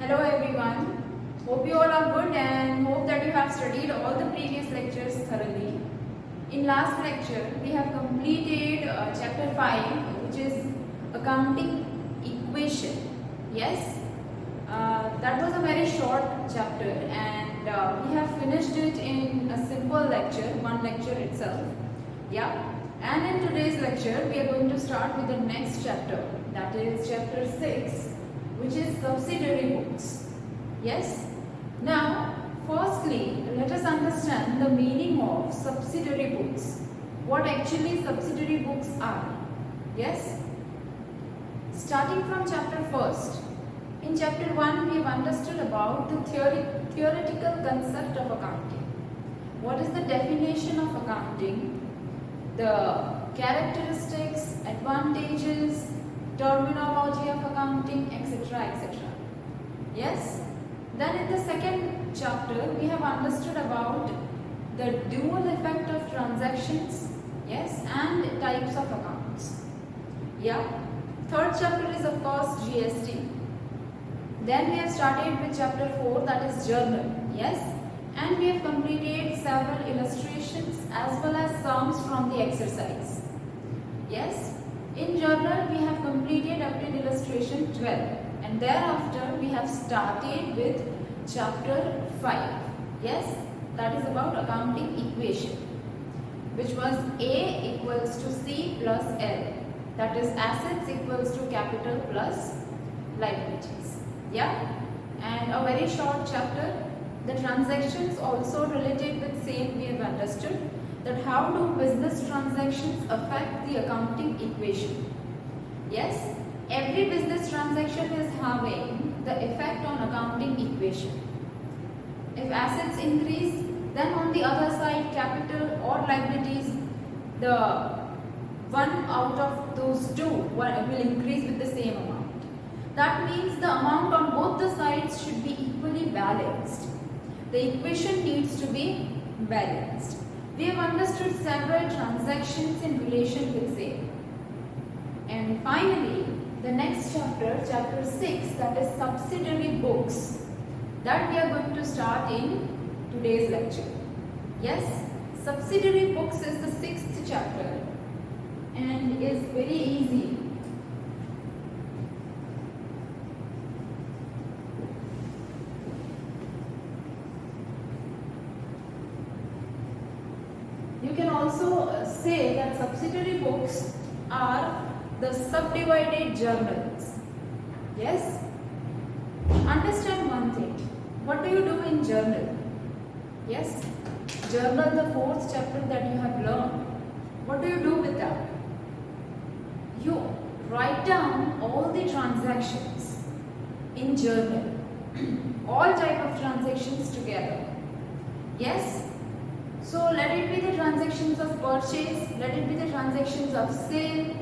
Hello everyone. Hope you all are good and hope that you have studied all the previous lectures thoroughly. In last lecture, we have completed chapter 5, which is accounting equation. Yes, that was a very short chapter and we have finished it in a simple lecture, one lecture itself. Yeah. And in today's lecture, we are going to start with the next chapter, that is chapter 6, which is subsidiary books. Yes? Now, firstly, let us understand the meaning of subsidiary books. What actually subsidiary books are. Yes? Starting from chapter 1st. In chapter 1, we have understood about the theoretical concept of accounting. What is the definition of accounting? The characteristics, advantages, terminology of accounting, etc. etc. Yes? Then in the second chapter, we have understood about the dual effect of transactions, yes, and types of accounts. Yeah? Third chapter is of course GST. Then we have started with chapter 4, that is journal, yes? And we have completed several illustrations as well as sums from the exercise. Yes? In journal, we have completed up to illustration 12 and thereafter we have started with chapter 5. Yes? That is about accounting equation, which was A equals to C plus L. That is assets equals to capital plus liabilities. Yeah? And a very short chapter. The transactions also related with same we have understood that how do business transactions affect the accounting equation. Yes, every business transaction is having the effect on accounting equation. If assets increase, then on the other side capital or liabilities, the one out of those two will increase with the same amount. That means the amount on both the sides should be equally balanced. The equation needs to be balanced. We have understood several transactions in relation with same. And finally, the next chapter, chapter 6, that is subsidiary books, that we are going to start in today's lecture. Yes, subsidiary books is the 6th chapter and is very easy. You can also say that subsidiary books are the subdivided journals. Yes? Understand one thing. What do you do in journal? Yes? Journal, the 4th chapter that you have learned. What do you do with that? You write down all the transactions in journal. All type of transactions together. Yes? So let it be the transactions of purchase, let it be the transactions of sale,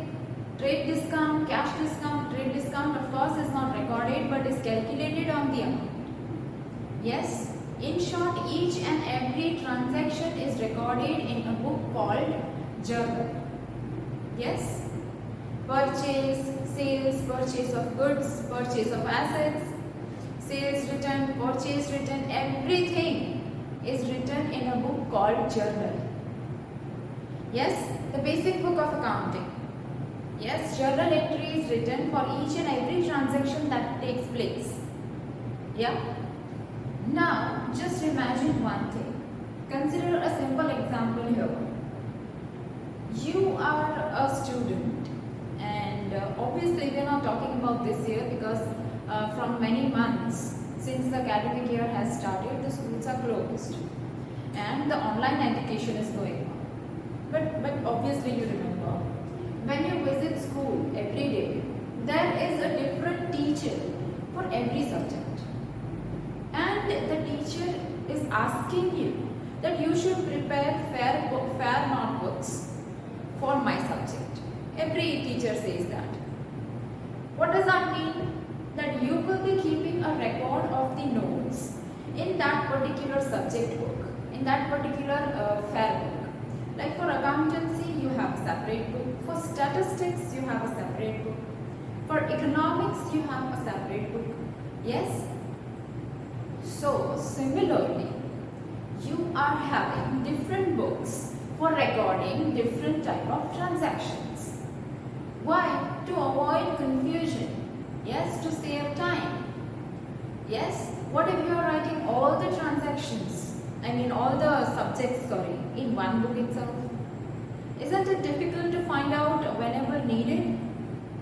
trade discount, cash discount. Trade discount of course is not recorded but is calculated on the amount. Yes, in short, each and every transaction is recorded in a book called journal. Yes, purchase, sales, purchase of goods, purchase of assets, sales return, purchase return, everything is written in a book called journal. Yes, the basic book of accounting. Yes, journal entry is written for each and every transaction that takes place. Yeah. Now, just imagine one thing. Consider a simple example here. You are a student and obviously we are not talking about this year because from many months since the academic year has started, the schools are closed and the online education is going on. But obviously you remember, when you visit school every day, there is a different teacher for every subject. And the teacher is asking you that you should prepare fair notebooks for my subject. Every teacher says that. What does that mean? That you will be keeping a record of the notes in that particular subject book, in that particular fair book. Like for accountancy, you have a separate book. For statistics, you have a separate book. For economics, you have a separate book. Yes? So similarly, you are having different books for recording different type of transactions. Why? To avoid confusion. Yes, to save time. Yes, what if you are writing all the transactions, all the subjects, in one book itself? Isn't it difficult to find out whenever needed?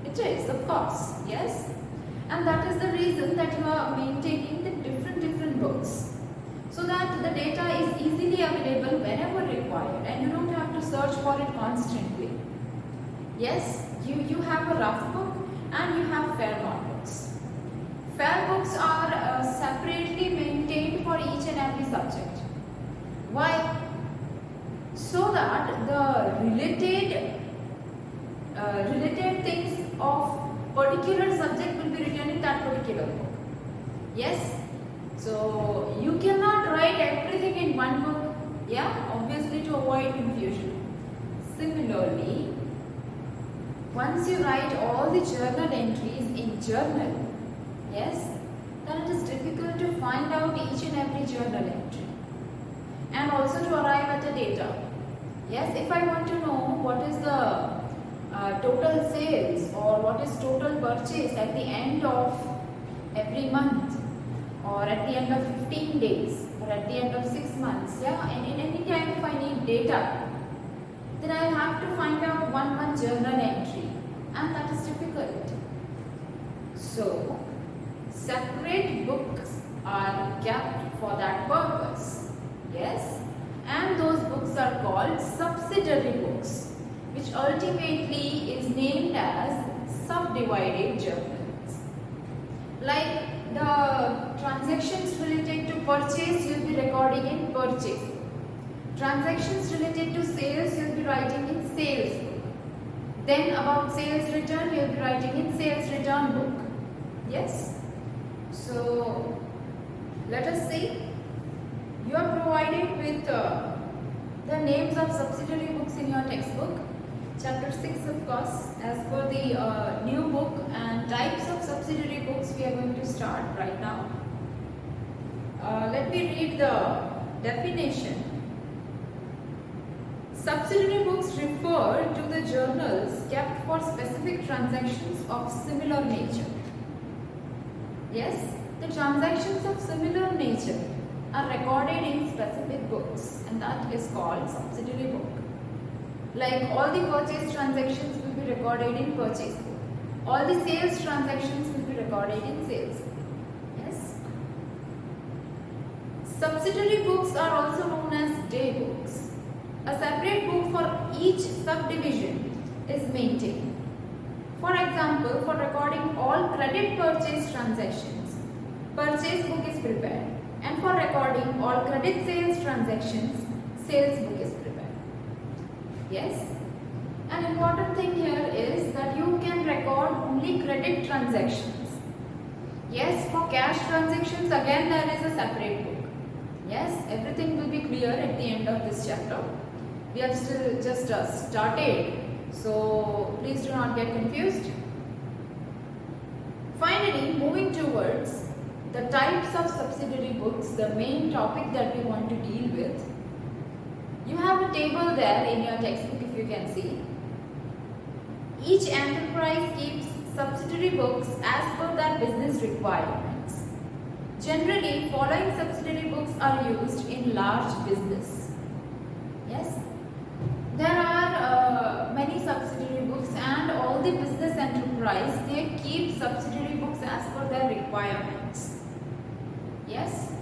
It is, of course, yes. And that is the reason that you are maintaining the different books, so that the data is easily available whenever required and you don't have to search for it constantly. Yes, you have a rough book and you have fair notebooks. Fair books are separately maintained for each and every subject. Why? So that the related things of particular subject will be written in that particular book. Yes? So you cannot write everything in one book, yeah, obviously to avoid confusion. Similarly, once you write all the journal entries in journal, yes, then it is difficult to find out each and every journal entry and also to arrive at the data. Yes, if I want to know what is the total sales or what is total purchase at the end of every month, or at the end of 15 days, or at the end of 6 months, yeah, and in any time if I need data, then I have to find out one journal entry, and that is difficult. So, separate books are kept for that purpose, yes, and those books are called subsidiary books, which ultimately is named as subdivided journals. Like the transactions related to purchase, you will be recording in purchase. Transactions related to sales, you will be writing in sales book. Then about sales return, you will be writing in sales return book. Yes? So, let us see. You are provided with the names of subsidiary books in your textbook. Chapter 6, of course, as per the new book and types of subsidiary books, we are going to start right now. Let me read the definition. Subsidiary books refer to the journals kept for specific transactions of similar nature. Yes, the transactions of similar nature are recorded in specific books, and that is called subsidiary book. Like all the purchase transactions will be recorded in purchase book. All the sales transactions will be recorded in sales book. Yes. Subsidiary books are also known as day books. A separate book for each subdivision is maintained. For example, for recording all credit purchase transactions, purchase book is prepared. And for recording all credit sales transactions, sales book is prepared. Yes? An important thing here is that you can record only credit transactions. Yes, for cash transactions again there is a separate book. Yes, everything will be clear at the end of this chapter. We have still just started, so please do not get confused. Finally, moving towards the types of subsidiary books, the main topic that we want to deal with. You have a table there in your textbook if you can see. Each enterprise keeps subsidiary books as per their business requirements. Generally, following subsidiary books are used in large business. Yes? There are many subsidiary books, and all the business enterprise, they keep subsidiary books as per their requirements. Yes?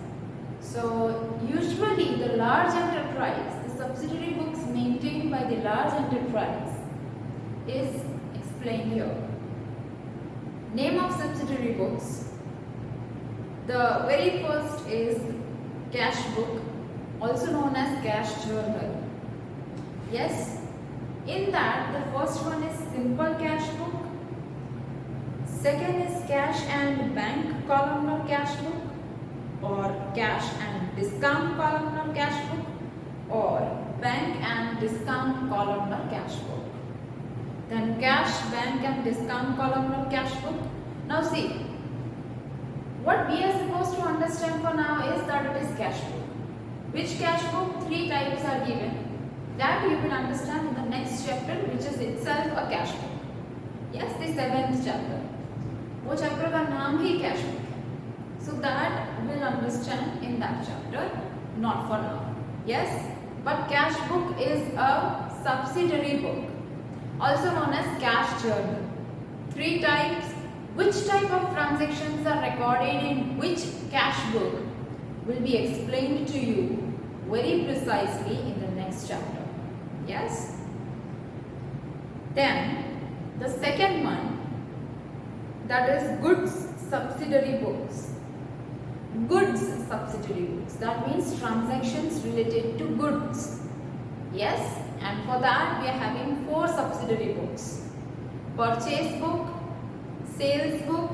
So, usually the large enterprise, the subsidiary books maintained by the large enterprise is explained here. Name of subsidiary books. The very first is cash book, also known as cash journal. Yes, in that the first one is simple cash book, second is cash and bank columnar cash book, or cash and discount columnar cash book, or bank and discount columnar cash book. Then cash, bank and discount columnar cash book. Now see, what we are supposed to understand understand for now is that it is cash book. Which cash book? 3 types are given. That you will understand in the next chapter, which is itself a cash book. Yes, the 7th chapter. वो chapter का नाम ही cash book है. So that we'll understand in that chapter, not for now. Yes, but cash book is a subsidiary book, also known as cash journal. 3 types. Which type of transactions are recorded in which cash book will be explained to you very precisely in the next chapter. Yes. Then the second one, that is goods subsidiary books. Goods subsidiary books, that means transactions related to goods. Yes, and for that we are having 4 subsidiary books: purchase book, sales book,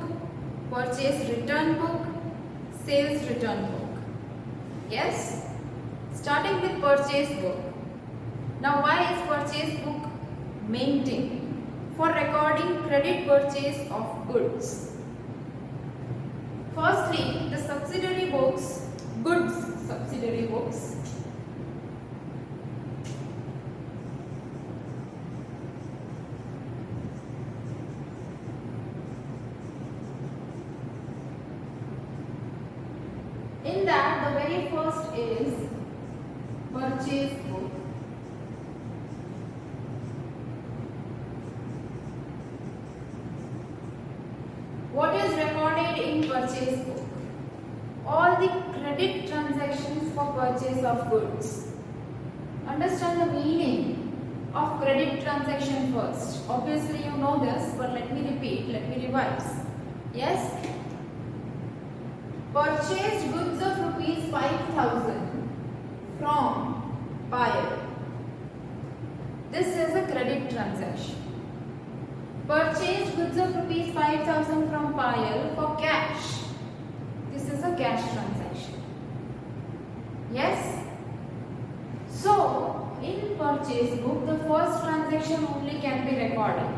purchase return book, sales return book. Yes, starting with purchase book. Now why is purchase book maintained? For recording credit purchase of goods. Firstly, the subsidiary books, goods subsidiary books. In that, the very first is purchase book. What is recorded in purchase book? All the credit transactions for purchase of goods. Understand the meaning of credit transaction first. Obviously you know this, but let me repeat, let me revise. Yes? Purchased goods of rupees 5,000 from buyer. This is a credit transaction. Purchased goods of rupees 5,000 from buyer for cash. This is a cash transaction. Yes? So, in purchase book, the first transaction only can be recorded.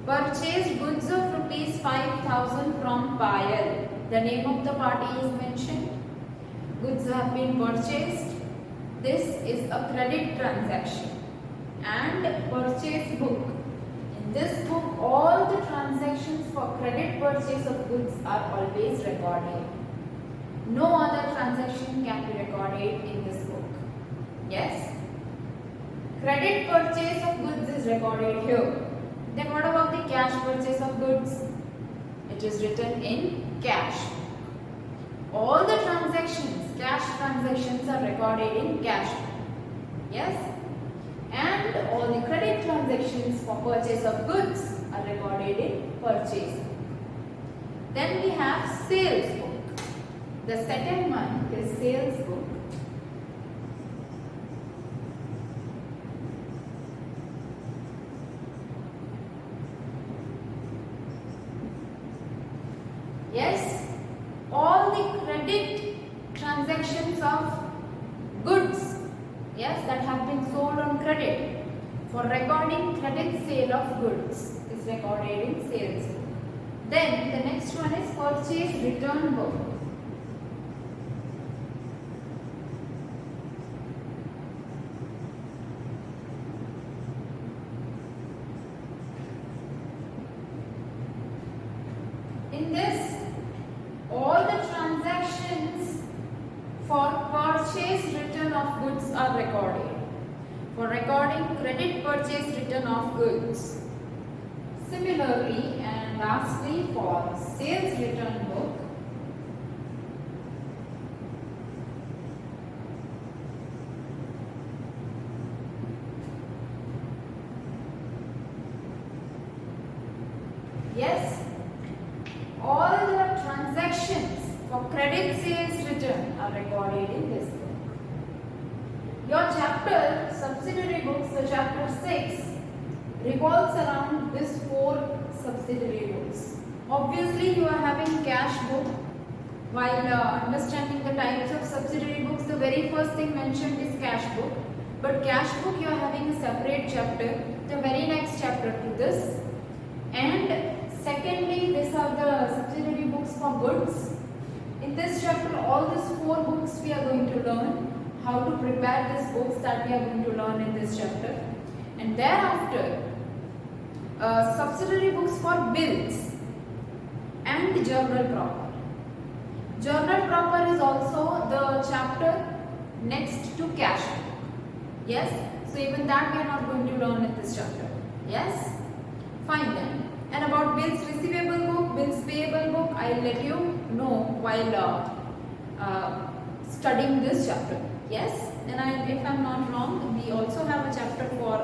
Purchased goods of rupees 5,000 from buyer. The name of the party is mentioned. Goods have been purchased. This is a credit transaction. And purchase book. In this book, all the transactions for credit purchase of goods are always recorded. No other transaction can be recorded in this book. Yes? Credit purchase of goods is recorded here. Then what about the cash purchase of goods? It is written in cash. All the transactions, cash transactions are recorded in cash. Yes? And all the credit transactions for purchase of goods are recorded in purchase book. Then we have sales book. The second one is sales book. Yes, all the credit transactions of goods, yes, that have been sold on credit, for recording credit sale of goods is recorded in sales book. Then the next one is purchase return book. In this, all the transactions for purchase return of goods are recorded. For recording credit purchase return of goods. Similarly, and lastly, for sales return book, yes, all the transactions for credit sales return are recorded in this book. Your chapter, subsidiary books, the chapter 6, revolves around these 4 subsidiary books. Obviously, you are having cash book. While understanding the types of subsidiary books, the very first thing mentioned is cash book. But cash book, you are having a separate chapter, the very next chapter to this. And secondly, these are the subsidiary books for goods. In this chapter, all these 4 books we are going to learn. How to prepare these books that we are going to learn in this chapter. And thereafter, subsidiary books for bills and journal proper. Journal proper is also the chapter next to cash book. Yes? So even that we are not going to learn in this chapter. Yes? Fine then. And about bills receivable book, bills payable book, I will let you know while studying this chapter. Yes? And if I am not wrong, we also have a chapter for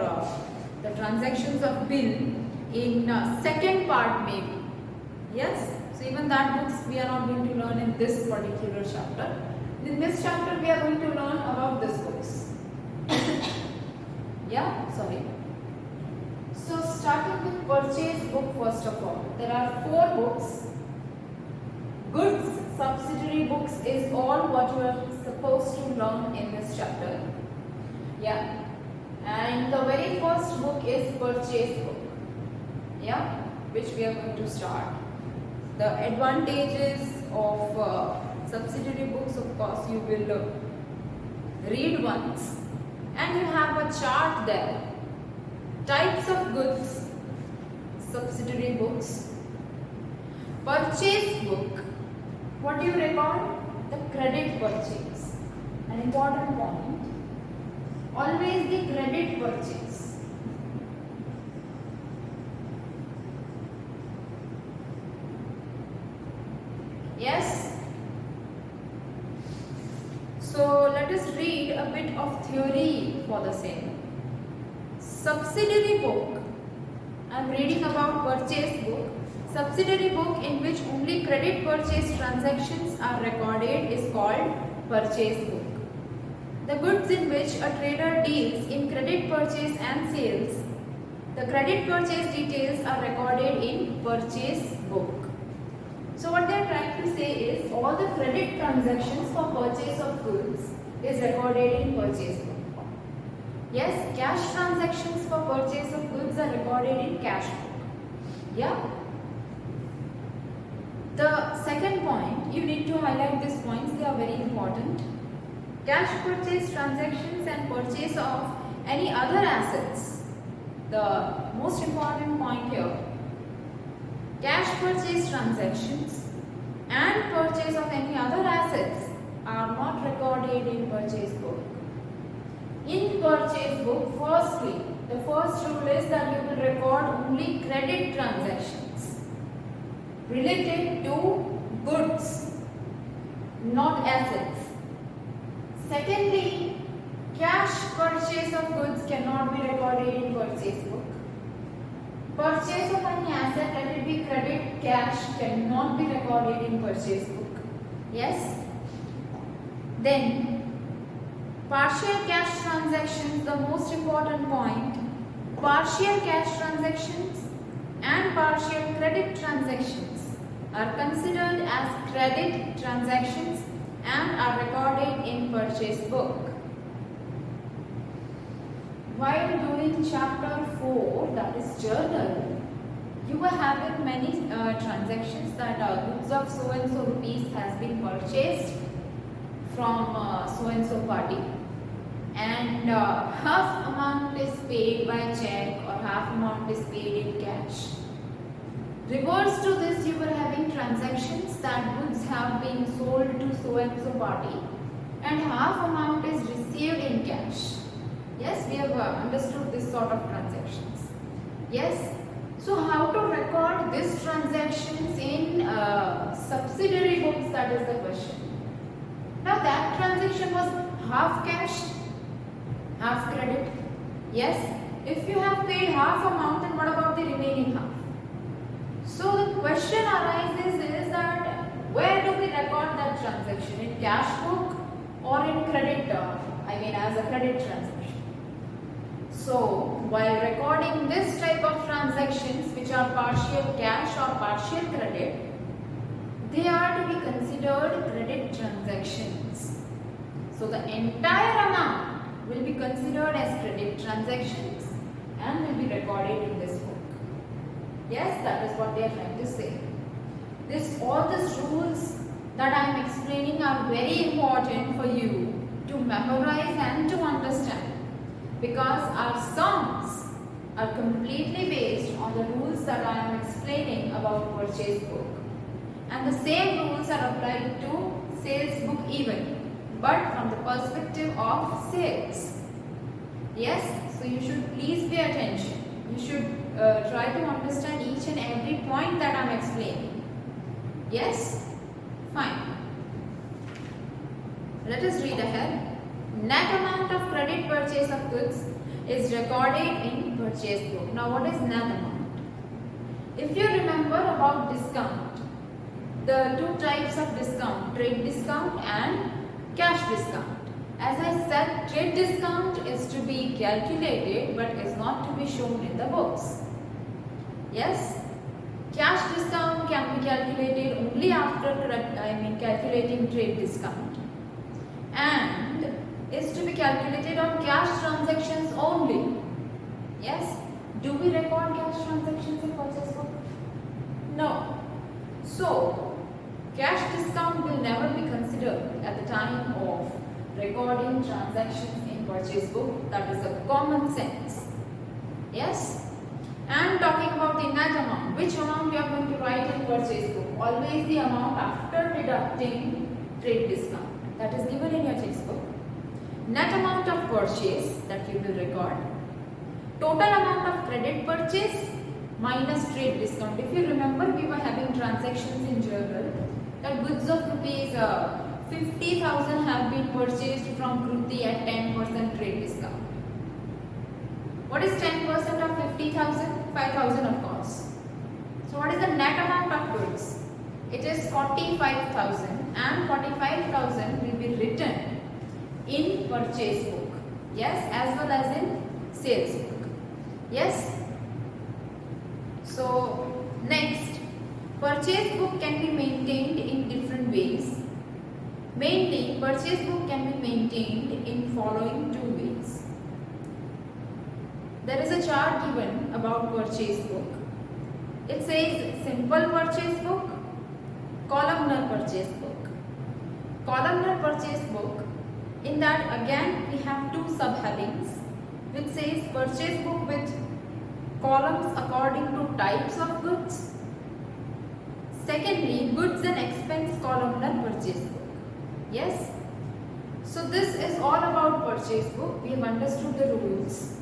the transactions of bill in second part maybe. Yes? So even that books we are not going to learn in this particular chapter. In this chapter we are going to learn about this books. Yeah, sorry. So starting with purchase book first of all. There are 4 books. Goods subsidiary books is all what you are supposed to learn in this chapter. Yeah. And the very first book is purchase book. Yeah, which we are going to start. The advantages of subsidiary books, of course, you will read once, and you have a chart there. Types of goods, subsidiary books. Purchase book. What do you record? The credit purchase. An important point. Always the credit purchase. Yes? So let us read a bit of theory for the same. Subsidiary book. I am reading about purchase book. Subsidiary book in which only credit purchase transactions are recorded is called purchase book. The goods in which a trader deals in credit purchase and sales, the credit purchase details are recorded in purchase book. So what they are trying to say is all the credit transactions for purchase of goods is recorded in purchase book. Yes, cash transactions for purchase of goods are recorded in cash book. Yeah. The second point, you need to highlight these points, they are very important. Cash purchase transactions and purchase of any other assets. The most important point here, cash purchase transactions and purchase of any other assets are not recorded in purchase book. In purchase book, firstly, the first rule is that you will record only credit transactions related to goods, not assets. Secondly, cash purchase of goods cannot be recorded in purchase book. Purchase of any asset, let it be credit, cash, cannot be recorded in purchase book. Yes? Then, partial cash transactions, the most important point, partial cash transactions and partial credit transactions are considered as credit transactions and are recorded in purchase book. While doing chapter 4, that is journal, you were having many transactions that goods of so and so rupees has been purchased from so and so party, and half amount is paid by check or half amount is paid in cash. Reverse to this, you were having transactions that goods have been sold to so and so party and half amount is received in cash. Yes, we have understood this sort of transactions. Yes. So how to record these transactions in subsidiary books, that is the question. Now that transaction was half cash, half credit. Yes. If you have paid half amount, then what about the remaining half? So the question arises is that where do we record that transaction? In cash book or in credit, as a credit transaction. So while recording this type of transactions which are partial cash or partial credit, they are to be considered credit transactions. So the entire amount will be considered as credit transactions and will be recorded in this book. Yes, that is what they are trying to say. All these rules that I am explaining are very important for you to memorize and to understand, because our sums are completely based on the rules that I am explaining about purchase book, and the same rules are applied to sales book even, but from the perspective of sales. Yes, so you should please pay attention. You should try to understand each and every point that I am explaining. Yes? Fine. Let us read ahead. Net amount of credit purchase of goods is recorded in purchase book. Now what is net amount? If you remember about discount, the two types of discount, trade discount and cash discount. As I said, trade discount is to be calculated but is not to be shown in the books. Yes? Cash discount can be calculated only after calculating trade discount, and is to be calculated on cash transactions only. Yes? Do we record cash transactions in purchase book? No. So, cash discount will never be considered at the time of recording transactions in purchase book. That is a common sense. Yes? And talking about the net amount, which amount you are going to write in purchase book? Always the amount after deducting trade discount. That is given in your textbook. Net amount of purchase that you will record. Total amount of credit purchase minus trade discount. If you remember, we were having transactions in journal that goods of rupees 50,000 have been purchased from Kruti at 10% trade discount. What is 10% of 50,000? 5,000 of course. So what is the net amount of goods? It is 45,000, and 45,000 will be written in purchase book. Yes, as well as in sales book. Yes. So next, purchase book can be maintained in different ways. Mainly, purchase book can be maintained in following two ways. There is a chart given about purchase book. It says simple purchase book, columnar purchase book. Columnar purchase book, in that again we have two subheadings which says purchase book with columns according to types of goods. Secondly, goods and expense columnar purchase book. Yes? So this is all about purchase book. We have understood the rules.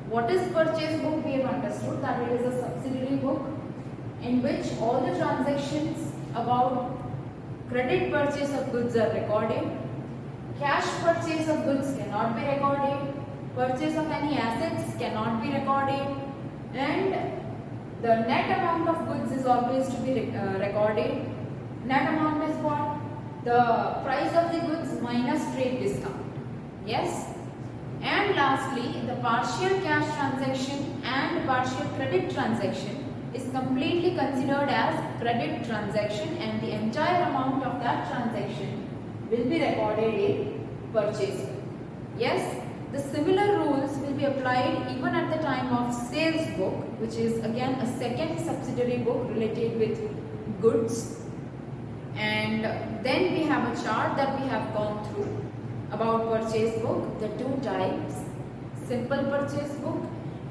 What is purchase book? We have understood that it is a subsidiary book in which all the transactions about credit purchase of goods are recorded. Cash purchase of goods cannot be recorded. Purchase of any assets cannot be recorded. And the net amount of goods is always to be recorded. Net amount is what? The price of the goods minus trade discount. Yes? And lastly, the partial cash transaction and partial credit transaction is completely considered as credit transaction, and the entire amount of that transaction will be recorded in purchase book. Yes? The similar rules will be applied even at the time of sales book, which is again a second subsidiary book related with goods. And then we have a chart that we have gone through about purchase book, the two types, simple purchase book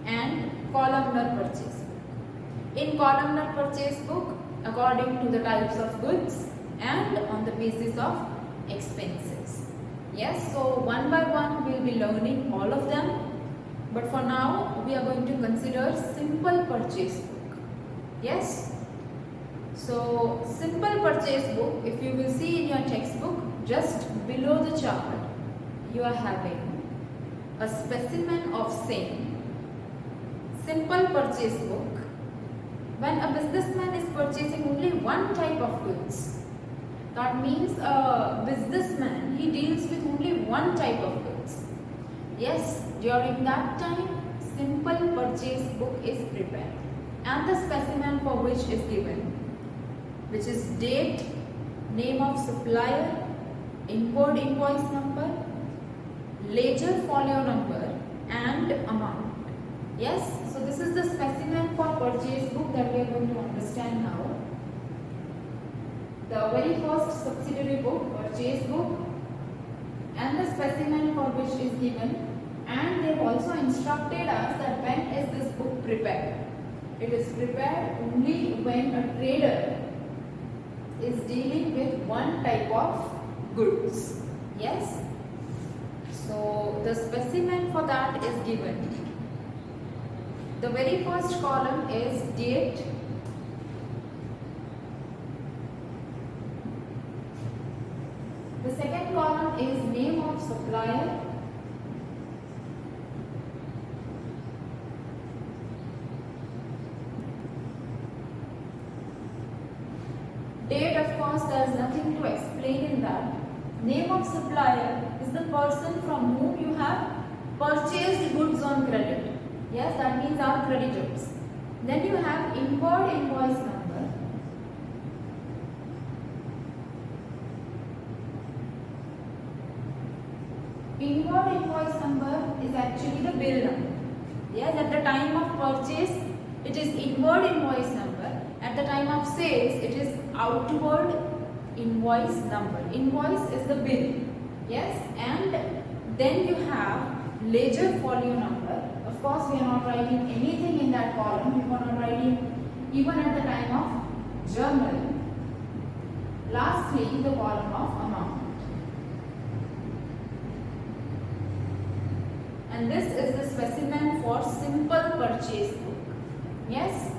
and columnar purchase book. In columnar purchase book, according to the types of goods and on the basis of expenses. Yes, so one by one we will be learning all of them, but for now we are going to consider simple purchase book. Yes. So simple purchase book, if you will see in your textbook, just below the chart you are having a specimen of same. Simple purchase book, when a businessman is purchasing only one type of goods, that means a businessman, he deals with only one type of goods. Yes, during that time simple purchase book is prepared and the specimen for which is given, which is date, name of supplier, import invoice number, ledger folio number and amount. Yes, so this is the specimen for purchase book that we are going to understand now. the very first subsidiary book, purchase book, and the specimen for which is given, and they've also instructed us that when is this book prepared. It is prepared only when a trader is dealing with one type of goods. Yes? So the specimen for that is given. The very first column is date. The second column is name of supplier. Date, of course, there is nothing to explain in that. Name of supplier is the person from whom you have purchased goods on credit. Yes, that means our creditors. Then you have inward invoice number. Inward invoice number is actually the bill number. Yes, at the time of purchase, it is inward invoice number. At the time of sales, it is outward invoice number. Invoice is the bill. Yes, and then you have ledger folio number. Of course, we are not writing anything in that column. We are not writing even at the time of journal. Lastly, the column of amount. And this is the specimen for simple purchase book. Yes,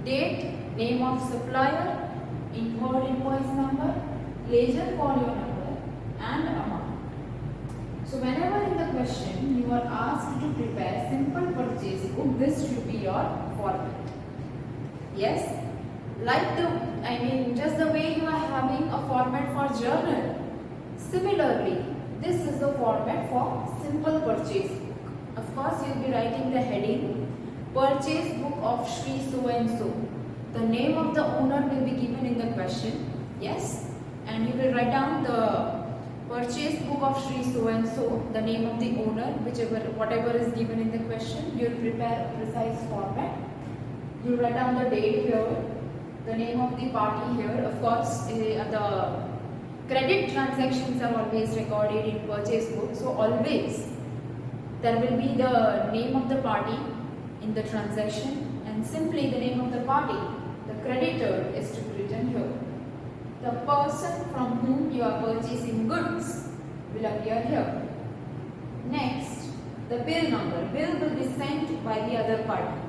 date, name of supplier, inward invoice number, ledger folio number, and amount. So whenever in the question you are asked to prepare simple purchase book, this should be your format. Yes, like just the way you are having a format for journal, similarly this is the format for simple purchase book. Of course, you will be writing the heading, purchase book of Shri so and so. The name of the owner will be given in the question. Yes, and you will write down the purchase book of Shri so and so, the name of the owner, whatever is given in the question. You will prepare a precise format. You will write down the date here, the name of the party here. Of course, the credit transactions are always recorded in purchase book. So always there will be the name of the party in the transaction and simply the name of the party. The creditor is to be written here. The person from whom you are purchasing goods will appear here. Next, the bill number. Bill will be sent by the other party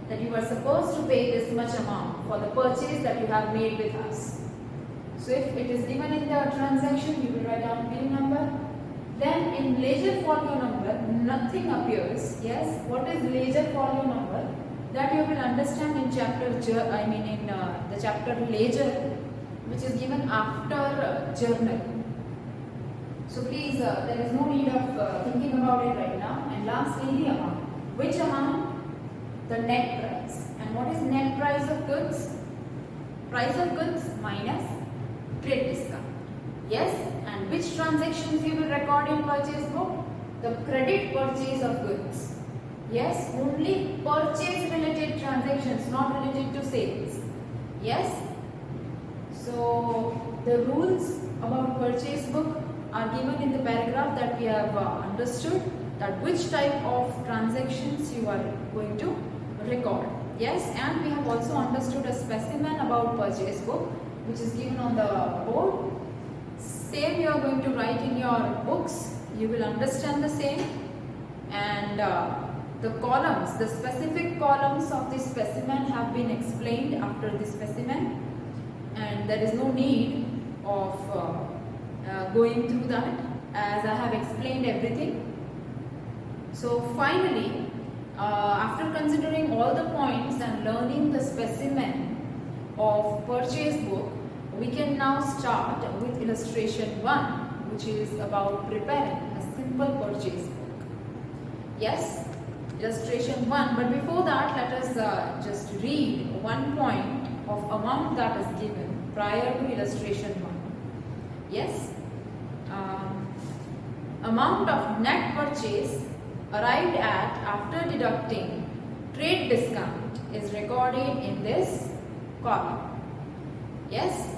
that you are supposed to pay this much amount for the purchase that you have made with us. So if it is given in the transaction, you will write down bill number. Then in ledger folio number, nothing appears. Yes, what is ledger folio number? That you will understand in the chapter ledger, which is given after journal. So please, there is no need of thinking about it right now. And lastly, the amount. Which amount? The net price. And what is net price of goods? Price of goods minus trade discount. Yes, and which transactions you will record in purchase book? The credit purchase of goods. Yes, only purchase related transactions, not related to sales. Yes. So the rules about purchase book are given in the paragraph that we have understood, that which type of transactions you are going to record. Yes, and we have also understood a specimen about purchase book which is given on the board. Same you are going to write in your books. You will understand the same, and the columns, the specific columns of the specimen have been explained after the specimen, and there is no need of going through that as I have explained everything. So finally, after considering all the points and learning the specimen of purchase book, we can now start with illustration 1, which is about preparing a simple purchase book. Yes, illustration 1. But before that, let us just read one point of amount that is given prior to illustration 1. Yes, amount of net purchase arrived at after deducting trade discount is recorded in this column. Yes.